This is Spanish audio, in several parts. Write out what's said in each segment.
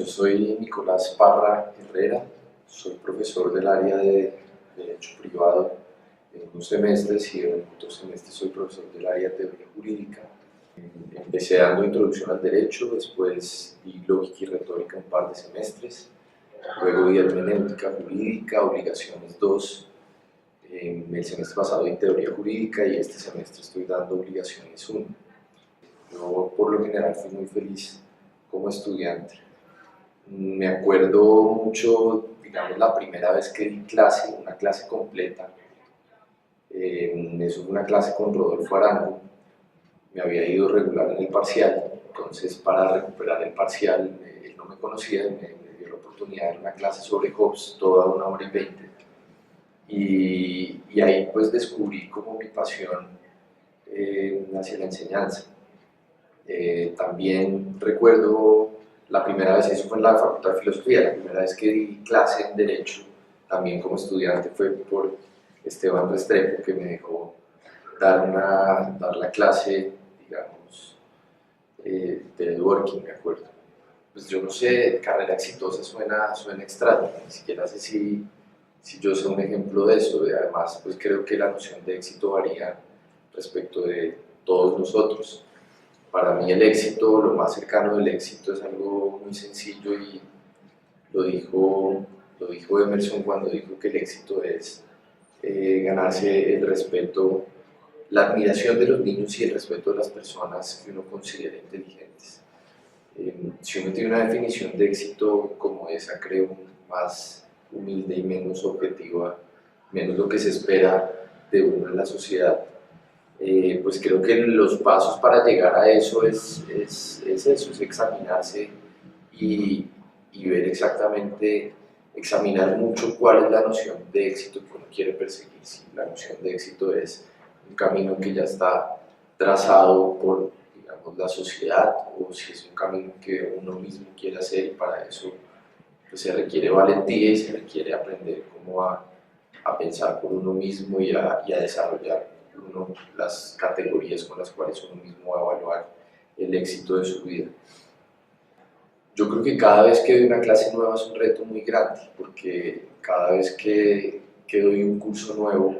Yo soy Nicolás Parra Herrera, soy profesor del área de Derecho Privado en unos semestres y en otros semestres soy profesor del área de Teoría Jurídica. Empecé dando introducción al derecho, después di lógica y retórica un par de semestres, luego di hermenéutica jurídica, obligaciones 2. El semestre pasado di teoría jurídica y este semestre estoy dando obligaciones 1. Yo por lo general fui muy feliz como estudiante. Me acuerdo mucho, digamos, la primera vez que di clase, una clase completa. Eso fue una clase con Rodolfo Arango. Me había ido regular en el parcial, entonces para recuperar el parcial, él no me conocía, me dio la oportunidad de dar una clase sobre Hobbes, toda 1 hora y 20. Y ahí pues descubrí como mi pasión hacia la enseñanza. También recuerdo la primera vez, eso fue en la Facultad de Filosofía, la primera vez que di clase en Derecho, también como estudiante, fue por Esteban Restrepo, que me dejó dar la clase, digamos, de networking, me acuerdo. Pues yo no sé, carrera exitosa suena extraño, ni siquiera sé si yo soy un ejemplo de eso, y además pues creo que la noción de éxito varía respecto de todos nosotros. Para mí el éxito, lo más cercano del éxito es algo muy sencillo y lo dijo Emerson cuando dijo que el éxito es ganarse el respeto, la admiración de los niños y el respeto de las personas que uno considera inteligentes. Si uno tiene una definición de éxito como esa, creo, más humilde y menos objetiva, menos lo que se espera de uno en la sociedad, pues creo que los pasos para llegar a eso es eso, es examinarse y ver exactamente, examinar mucho cuál es la noción de éxito que uno quiere perseguir. Si la noción de éxito es un camino que ya está trazado por, digamos, la sociedad, o si es un camino que uno mismo quiere hacer, y para eso pues, se requiere valentía y se requiere aprender cómo a pensar por uno mismo y a desarrollar las categorías con las cuales uno mismo va a evaluar el éxito de su vida. Yo creo que cada vez que doy una clase nueva es un reto muy grande, porque cada vez que doy un curso nuevo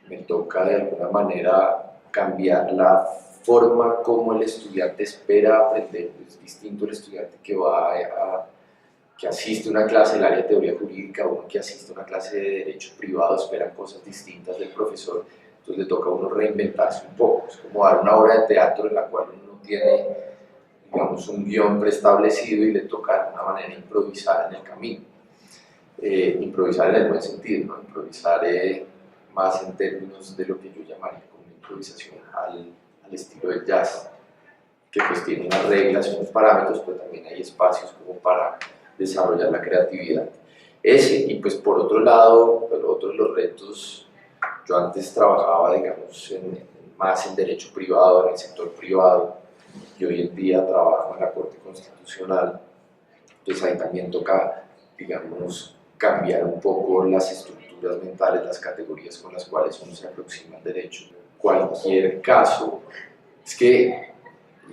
me toca de alguna manera cambiar la forma como el estudiante espera aprender. Es distinto el estudiante que asiste a una clase del área de teoría jurídica, uno que asiste a una clase de derecho privado, esperan cosas distintas del profesor, entonces le toca a uno reinventarse un poco. Es como dar una obra de teatro en la cual uno tiene, digamos, un guión preestablecido y le toca de alguna manera improvisar en el camino. Improvisar en el buen sentido, ¿no? Improvisar más en términos de lo que yo llamaría como una improvisación al estilo del jazz, que pues tiene unas reglas, unos parámetros, pero también hay espacios como para desarrollar la creatividad. Y pues por otro lado, otro de los retos, yo antes trabajaba, digamos, más en derecho privado, en el sector privado, y hoy en día trabajo en la Corte Constitucional, entonces ahí también toca, digamos, cambiar un poco las estructuras mentales, las categorías con las cuales uno se aproxima al derecho. Cualquier caso, es que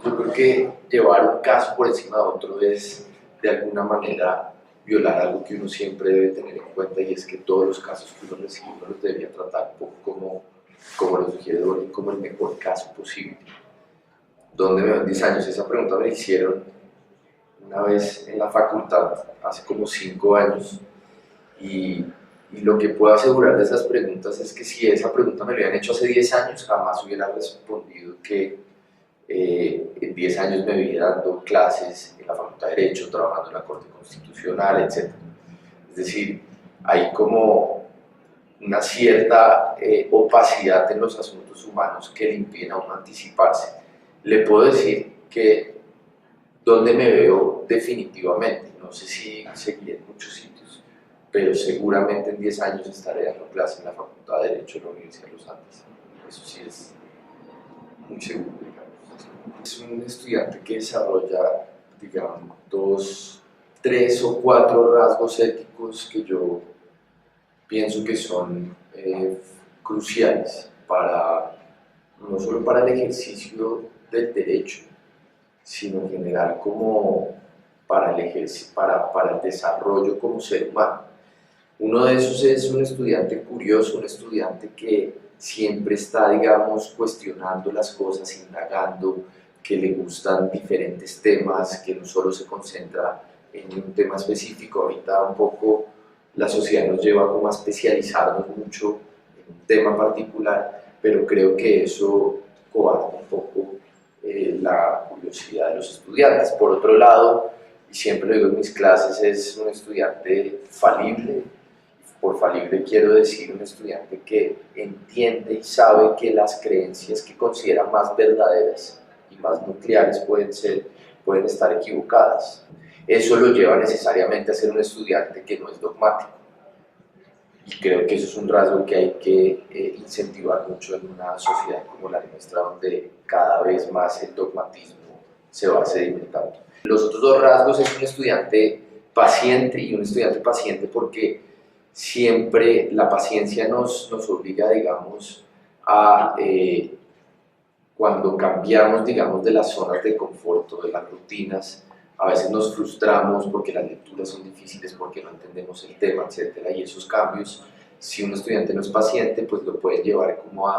yo creo que llevar un caso por encima de otro es de alguna manera violar algo que uno siempre debe tener en cuenta, y es que todos los casos que uno recibe uno los debería tratar un poco como lo sugiere Dori, como el mejor caso posible. ¿Dónde me ven 10 años? Esa pregunta me la hicieron una vez en la facultad, hace como 5 años, y lo que puedo asegurar de esas preguntas es que si esa pregunta me la habían hecho hace 10 años, jamás hubiera respondido que en 10 años me vi dando clases en la Facultad de Derecho, trabajando en la Corte Constitucional, etc. Es decir, hay como una cierta opacidad en los asuntos humanos que le impiden a uno anticiparse. Le puedo decir que donde me veo definitivamente, no sé si seguiré en muchos sitios, pero seguramente en 10 años estaré dando clases en la Facultad de Derecho de la Universidad de los Andes. Eso sí es muy seguro, digamos. Es un estudiante que desarrolla, digamos, 3 o 4 rasgos éticos que yo pienso que son cruciales no solo para el ejercicio del derecho, sino en general como para para el desarrollo como ser humano. Uno de esos es un estudiante curioso, un estudiante que siempre está, digamos, cuestionando las cosas, indagando, que le gustan diferentes temas, que no solo se concentra en un tema específico. Ahorita un poco la sociedad nos lleva como a especializarnos mucho en un tema particular, pero creo que eso coarta un poco la curiosidad de los estudiantes. Por otro lado, y siempre lo digo en mis clases, es un estudiante falible. Por falible quiero decir un estudiante que entiende y sabe que las creencias que considera más verdaderas y más nucleares pueden estar equivocadas. Eso lo lleva necesariamente a ser un estudiante que no es dogmático. Y creo que eso es un rasgo que hay que incentivar mucho en una sociedad como la nuestra, donde cada vez más el dogmatismo se va sedimentando. Los otros dos rasgos es un estudiante paciente, y un estudiante paciente porque siempre la paciencia nos obliga, digamos, a cuando cambiamos, digamos, de las zonas de confort o de las rutinas, a veces nos frustramos porque las lecturas son difíciles, porque no entendemos el tema, etcétera, y esos cambios, si un estudiante no es paciente, pues lo pueden llevar como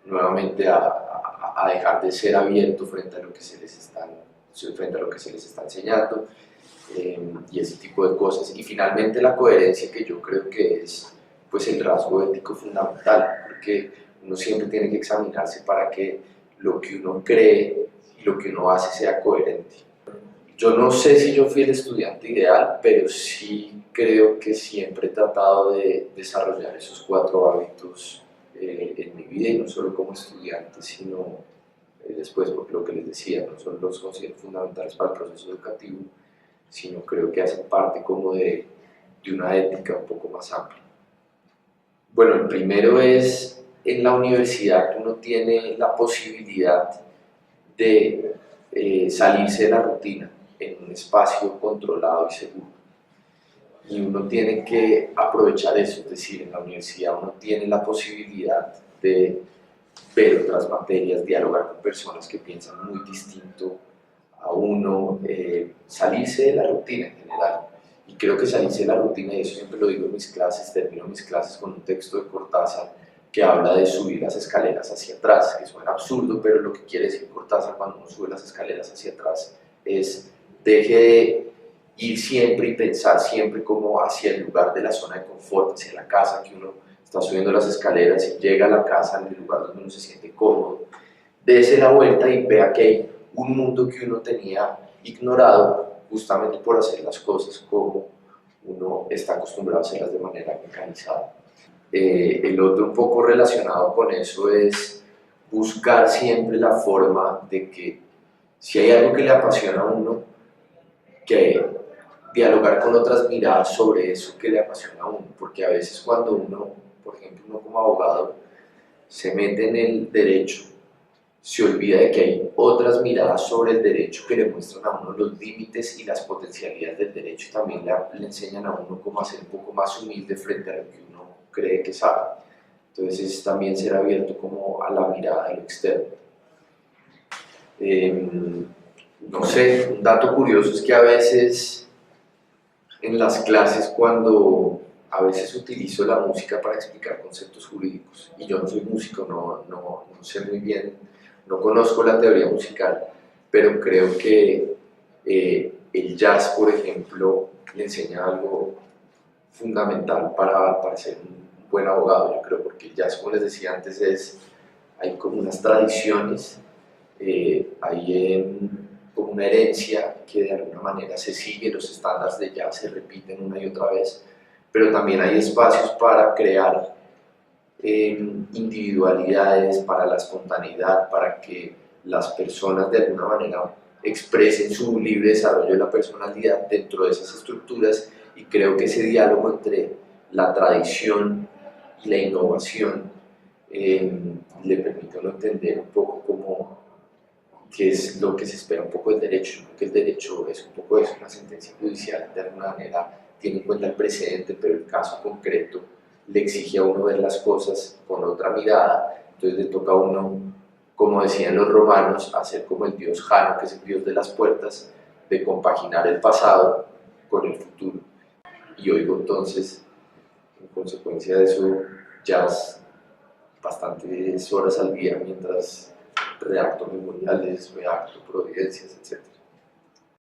nuevamente a dejar de ser abierto frente a lo que se les está enseñando, y ese tipo de cosas. Y finalmente la coherencia, que yo creo que es pues el rasgo ético fundamental, porque uno siempre tiene que examinarse para que lo que uno cree y lo que uno hace sea coherente. Yo no sé si yo fui el estudiante ideal, pero sí creo que siempre he tratado de desarrollar esos 4 hábitos en mi vida, y no solo como estudiante, sino después, porque lo que les decía, no solo los considero fundamentales para el proceso educativo, sino creo que hacen parte como de una ética un poco más amplia. Bueno, el primero es, en la universidad uno tiene la posibilidad de salirse de la rutina en un espacio controlado y seguro. Y uno tiene que aprovechar eso, es decir, en la universidad uno tiene la posibilidad de ver otras materias, dialogar con personas que piensan muy distinto a uno, salirse de la rutina en general. Y creo que salirse de la rutina, y eso siempre lo digo en mis clases, termino mis clases con un texto de Cortázar que habla de subir las escaleras hacia atrás, que suena absurdo, pero lo que quiere decir Cortázar cuando uno sube las escaleras hacia atrás es: deje de ir siempre y pensar siempre como hacia el lugar de la zona de confort, hacia la casa, que uno está subiendo las escaleras y llega a la casa en el lugar donde uno se siente cómodo. Dese la vuelta y vea que hay un mundo que uno tenía ignorado, justamente por hacer las cosas como uno está acostumbrado a hacerlas de manera mecanizada. El otro un poco relacionado con eso es buscar siempre la forma de que, si hay algo que le apasiona a uno, que dialogar con otras miradas sobre eso que le apasiona a uno, porque a veces cuando uno, por ejemplo, uno como abogado, se mete en el derecho, se olvida de que hay otras miradas sobre el derecho que le muestran a uno los límites y las potencialidades del derecho, y también le enseñan a uno cómo ser un poco más humilde frente a lo que uno cree que sabe. Entonces es también ser abierto como a la mirada de lo externo. No sé, un dato curioso es que a veces en las clases, cuando a veces utilizo la música para explicar conceptos jurídicos, y yo no soy músico, no sé muy bien, no conozco la teoría musical, pero creo que el jazz, por ejemplo, le enseña algo fundamental para ser un buen abogado, yo creo, porque el jazz, como les decía antes, hay como unas tradiciones, hay como una herencia que de alguna manera se sigue, los estándares de jazz se repiten una y otra vez, pero también hay espacios para crear individualidades, para la espontaneidad, para que las personas de alguna manera expresen su libre desarrollo de la personalidad dentro de esas estructuras, y creo que ese diálogo entre la tradición y la innovación le permite a uno entender un poco cómo, qué es lo que se espera un poco del derecho, porque el derecho es un poco eso, una sentencia judicial de alguna manera tiene en cuenta el precedente, pero el caso concreto le exige a uno ver las cosas con otra mirada, entonces le toca a uno, como decían los romanos, hacer como el dios Jano, que es el dios de las puertas, de compaginar el pasado con el futuro. Y oigo entonces, en consecuencia de eso, jazz bastantes horas al día mientras redacto memoriales, redacto providencias, etc.